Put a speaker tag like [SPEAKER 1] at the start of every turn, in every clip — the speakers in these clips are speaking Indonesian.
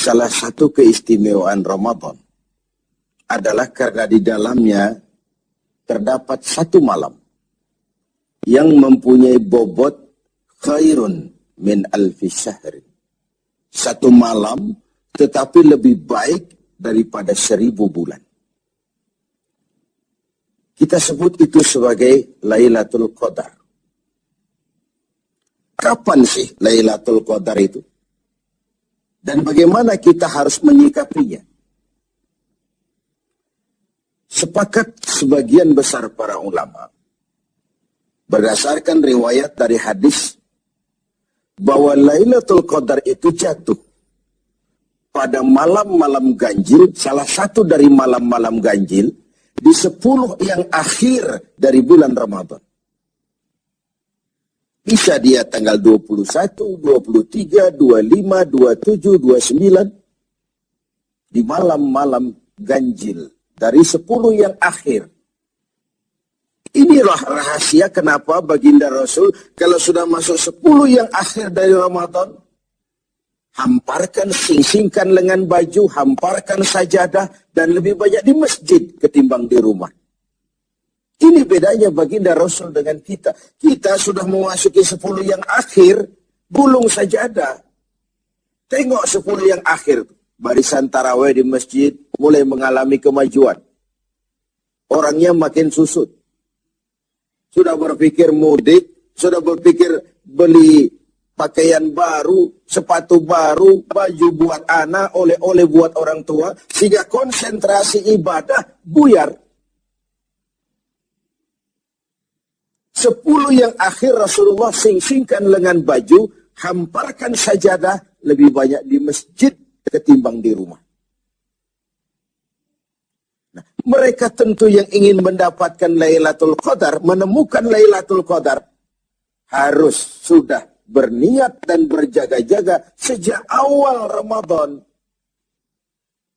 [SPEAKER 1] Salah satu keistimewaan Ramadan adalah karena di dalamnya terdapat satu malam yang mempunyai bobot khairun min alfi syahrin. Satu malam tetapi lebih baik daripada 1000 bulan. Kita sebut itu sebagai Lailatul Qadar. Kapan sih Lailatul Qadar itu? Dan bagaimana kita harus menyikapinya? Sepakat sebagian besar para ulama, berdasarkan riwayat dari hadis, bahwa Lailatul Qadar itu jatuh pada malam-malam ganjil, salah satu dari malam-malam ganjil, di 10 yang akhir dari bulan Ramadan. Bisa dia tanggal 21, 23, 25, 27, 29. Di malam-malam ganjil. Dari 10 yang akhir. Inilah rahasia kenapa baginda Rasul, kalau sudah masuk 10 yang akhir dari Ramadan, hamparkan, sing-singkan lengan baju, hamparkan sajadah, dan lebih banyak di masjid ketimbang di rumah. Ini bedanya baginda Rasul dengan kita. Kita sudah memasuki 10 yang akhir, gulung sajadah. Tengok 10 yang akhir. Barisan tarawih di masjid mulai mengalami kemajuan. Orangnya makin susut. Sudah berpikir mudik, sudah berpikir beli pakaian baru, sepatu baru, baju buat anak, oleh-oleh buat orang tua, sehingga konsentrasi ibadah buyar. 10 yang akhir Rasulullah sing-singkan lengan baju, hamparkan sajadah, lebih banyak di masjid ketimbang di rumah. Nah, mereka tentu yang ingin mendapatkan Lailatul Qadar, menemukan Lailatul Qadar, harus sudah berniat dan berjaga-jaga sejak awal Ramadan.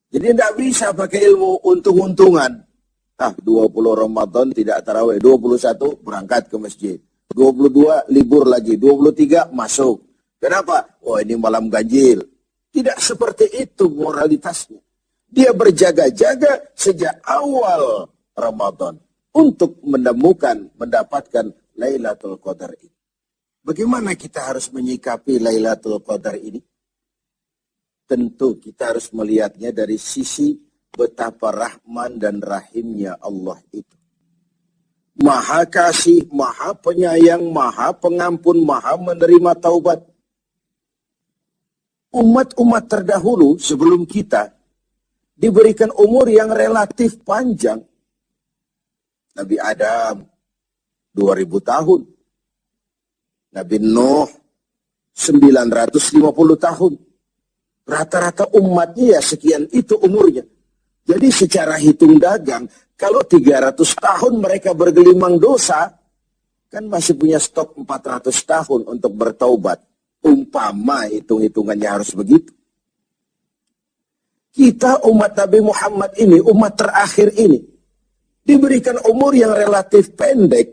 [SPEAKER 1] Jadi tidak bisa pakai ilmu untung-untungan. 20 Ramadan tidak tarawih, 21 berangkat ke masjid, 22 libur lagi, 23 masuk. Kenapa? Oh, ini malam ganjil. Tidak seperti itu moralitasnya. Dia berjaga-jaga sejak awal Ramadan untuk mendapatkan Lailatul Qadar ini. Bagaimana kita harus menyikapi Lailatul Qadar ini? Tentu kita harus melihatnya dari sisi betapa rahman dan rahimnya Allah itu. Maha kasih, maha penyayang, maha pengampun, maha menerima taubat. Umat-umat terdahulu sebelum kita diberikan umur yang relatif panjang. Nabi Adam 2000 tahun. Nabi Nuh 950 tahun. Rata-rata umatnya ya sekian itu umurnya. Jadi secara hitung dagang, kalau 300 tahun mereka bergelimang dosa, kan masih punya stok 400 tahun untuk bertaubat. Umpama hitung-hitungannya harus begitu. Kita umat Nabi Muhammad ini, umat terakhir ini, diberikan umur yang relatif pendek.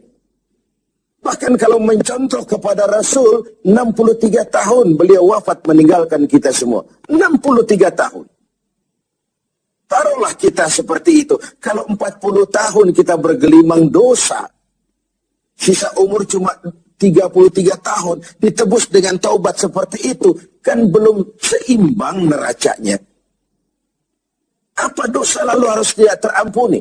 [SPEAKER 1] Bahkan kalau mencontoh kepada Rasul, 63 tahun beliau wafat meninggalkan kita semua. 63 tahun. Taruhlah kita seperti itu. Kalau 40 tahun kita bergelimang dosa, sisa umur cuma 33 tahun, ditebus dengan taubat seperti itu, kan belum seimbang neracanya. Apa dosa lalu harus tidak terampuni?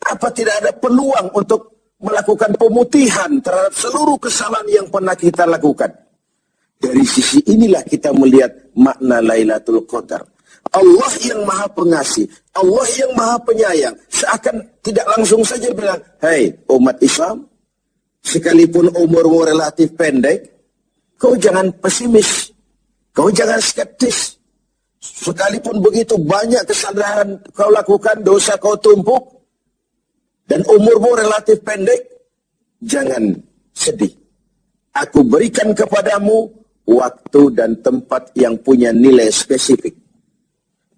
[SPEAKER 1] Apa tidak ada peluang untuk melakukan pemutihan terhadap seluruh kesalahan yang pernah kita lakukan? Dari sisi inilah kita melihat makna Lailatul Qadar. Allah yang maha pengasih, Allah yang maha penyayang, seakan tidak langsung saja bilang, "Hei umat Islam, sekalipun umurmu relatif pendek, kau jangan pesimis, kau jangan skeptis. Sekalipun begitu banyak kesalahan kau lakukan, dosa kau tumpuk, dan umurmu relatif pendek, jangan sedih. Aku berikan kepadamu waktu dan tempat yang punya nilai spesifik.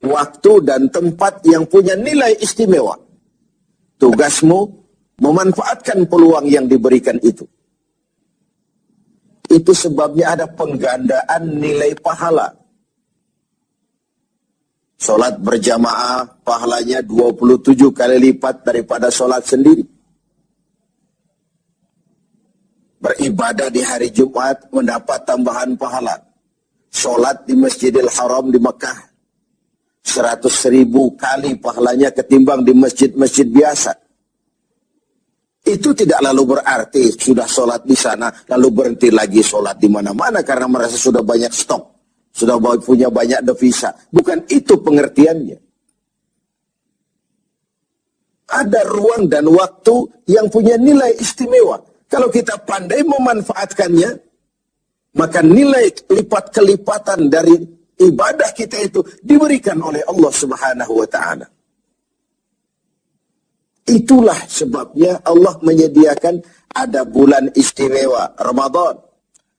[SPEAKER 1] waktu dan tempat yang punya nilai istimewa. Tugasmu memanfaatkan peluang yang diberikan itu. Itu sebabnya ada penggandaan nilai pahala. Sholat berjamaah pahalanya 27 kali lipat daripada sholat sendiri. Beribadah di hari Jumat mendapat tambahan pahala. Sholat di Masjidil Haram di Mekah 100.000 kali pahalanya ketimbang di masjid-masjid biasa. Itu tidak lalu berarti sudah sholat di sana lalu berhenti lagi sholat di mana-mana karena merasa sudah banyak stok. Sudah punya banyak devisa. Bukan itu pengertiannya. Ada ruang dan waktu yang punya nilai istimewa. Kalau kita pandai memanfaatkannya, maka nilai lipat kelipatan dari ibadah kita itu diberikan oleh Allah Subhanahu wa Ta'ala. Itulah sebabnya Allah menyediakan ada bulan istimewa Ramadan,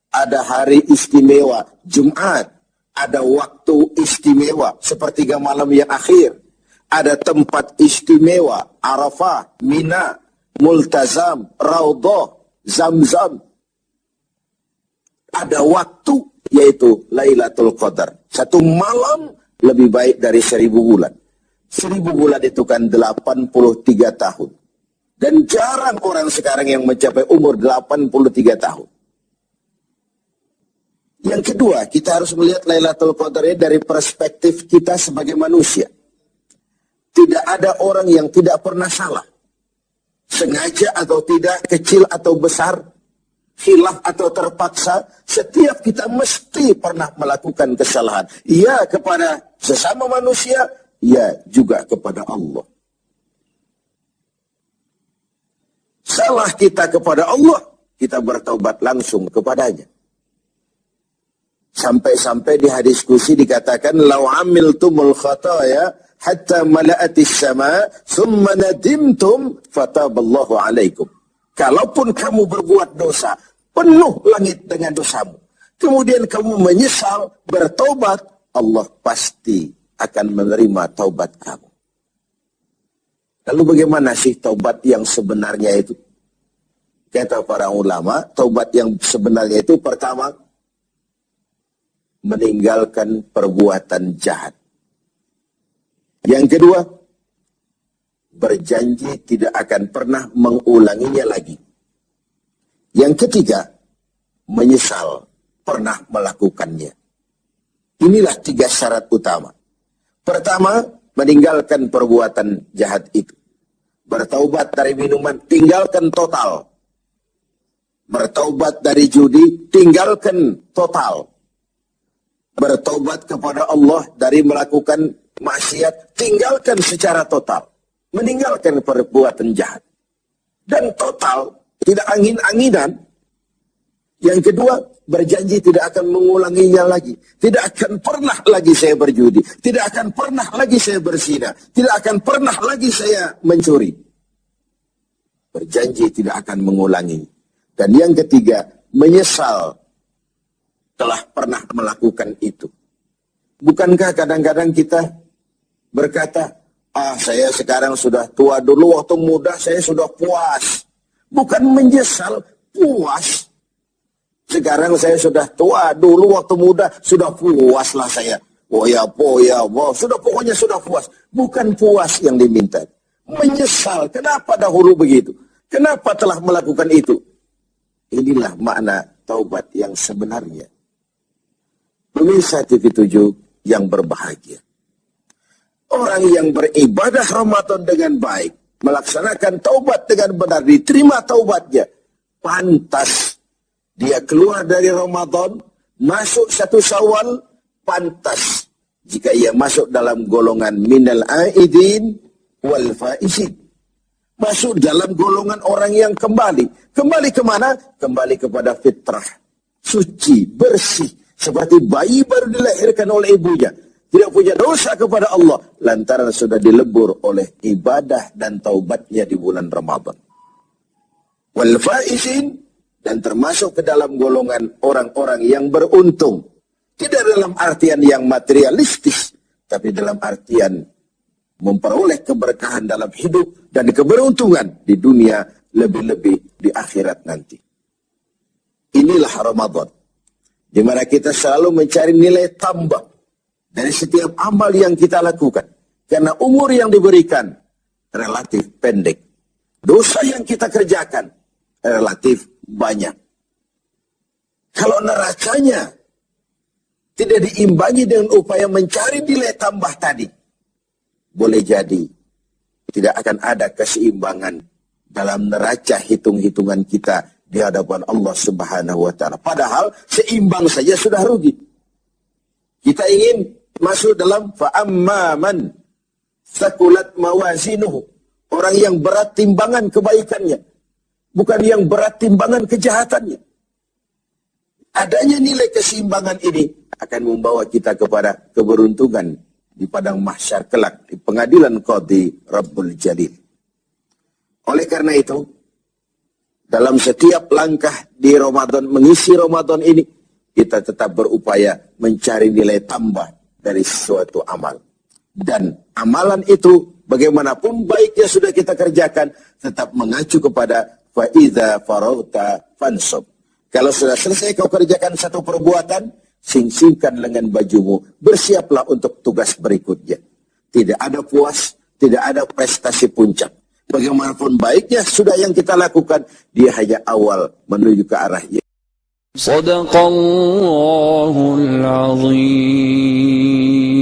[SPEAKER 1] ada hari istimewa Jumat, ada waktu istimewa sepertiga malam yang akhir, ada tempat istimewa Arafah, Mina, Multazam, Raudhah, Zamzam. Ada waktu yaitu Lailatul Qadar. Satu malam lebih baik dari 1000 bulan. 1000 bulan itu kan 83 tahun. Dan jarang orang sekarang yang mencapai umur 83 tahun. Yang kedua, kita harus melihat Lailatul Qadar dari perspektif kita sebagai manusia. Tidak ada orang yang tidak pernah salah. Sengaja atau tidak, kecil atau besar, khilaf atau terpaksa, setiap kita mesti pernah melakukan kesalahan. Ya kepada sesama manusia, ya juga kepada Allah. Salah kita kepada Allah, kita bertaubat langsung kepadanya. Sampai-sampai di hadis kursi dikatakan, "Lau amiltumul khataya hatta mala'atis sama, thumma nadimtum fataballahu alaikum." Kalaupun kamu berbuat dosa, penuh langit dengan dosamu, kemudian kamu menyesal, bertaubat, Allah pasti akan menerima taubat kamu. Lalu bagaimana sih taubat yang sebenarnya itu? Kata para ulama, taubat yang sebenarnya itu pertama, meninggalkan perbuatan jahat. Yang kedua, berjanji tidak akan pernah mengulanginya lagi. Yang ketiga, menyesal pernah melakukannya. Inilah 3 syarat utama. Pertama, meninggalkan perbuatan jahat itu. Bertaubat dari minuman, tinggalkan total. Bertaubat dari judi, tinggalkan total. Bertaubat kepada Allah dari melakukan maksiat, tinggalkan secara total. Meninggalkan perbuatan jahat. Dan total, tidak angin-anginan. Yang kedua, berjanji tidak akan mengulanginya lagi. Tidak akan pernah lagi saya berjudi. Tidak akan pernah lagi saya berzina. Tidak akan pernah lagi saya mencuri. Berjanji tidak akan mengulangi. Dan yang ketiga, menyesal telah pernah melakukan itu. Bukankah kadang-kadang kita berkata, saya sekarang sudah tua, dulu waktu muda saya sudah puas. Bukan menyesal, puas. Sekarang saya sudah tua, dulu waktu muda sudah puaslah saya. Sudah pokoknya sudah puas. Bukan puas yang diminta. Menyesal, kenapa dahulu begitu? Kenapa telah melakukan itu? Inilah makna taubat yang sebenarnya. Pemirsa TV7 yang berbahagia. Orang yang beribadah Ramadan dengan baik, melaksanakan taubat dengan benar, diterima taubatnya, pantas dia keluar dari Ramadan, masuk 1 Syawal, pantas jika ia masuk dalam golongan minal aidin wal faizin. Masuk dalam golongan orang yang kembali. Kembali kemana? Kembali kepada fitrah. Suci, bersih. Seperti bayi baru dilahirkan oleh ibunya. Tidak punya dosa kepada Allah. Lantaran sudah dilebur oleh ibadah dan taubatnya di bulan Ramadan. Wal faizin, dan termasuk ke dalam golongan orang-orang yang beruntung. Tidak dalam artian yang materialistis. tapi dalam artian memperoleh keberkahan dalam hidup dan keberuntungan di dunia, lebih-lebih di akhirat nanti. Inilah Ramadan, di mana kita selalu mencari nilai tambah dari setiap amal yang kita lakukan. Karena umur yang diberikan relatif pendek. Dosa yang kita kerjakan relatif banyak. Kalau nerakanya tidak diimbangi dengan upaya mencari nilai tambah tadi, boleh jadi tidak akan ada keseimbangan dalam neraca hitung-hitungan kita di hadapan Allah Subhanahu wa Ta'ala. Padahal seimbang saja sudah rugi. Kita ingin masuk dalam fa'amman sakulat mawazinuhu, orang yang berat timbangan kebaikannya, bukan yang berat timbangan kejahatannya. Adanya nilai keseimbangan ini akan membawa kita kepada keberuntungan di padang mahsyar kelak, di pengadilan Qadhi Rabbul Jalil. Oleh karena itu, dalam setiap langkah di Ramadan, mengisi Ramadan ini, kita tetap berupaya mencari nilai tambah dari suatu amal. Dan amalan itu, bagaimanapun baiknya sudah kita kerjakan, tetap mengacu kepada fa'idha farauta fansub. Kalau sudah selesai kau kerjakan satu perbuatan, sing-singkan lengan bajumu, bersiaplah untuk tugas berikutnya. Tidak ada puas, tidak ada prestasi puncak. Bagaimanapun baiknya sudah yang kita lakukan, dia hanya awal menuju ke arahnya. Sadaqallahul azim.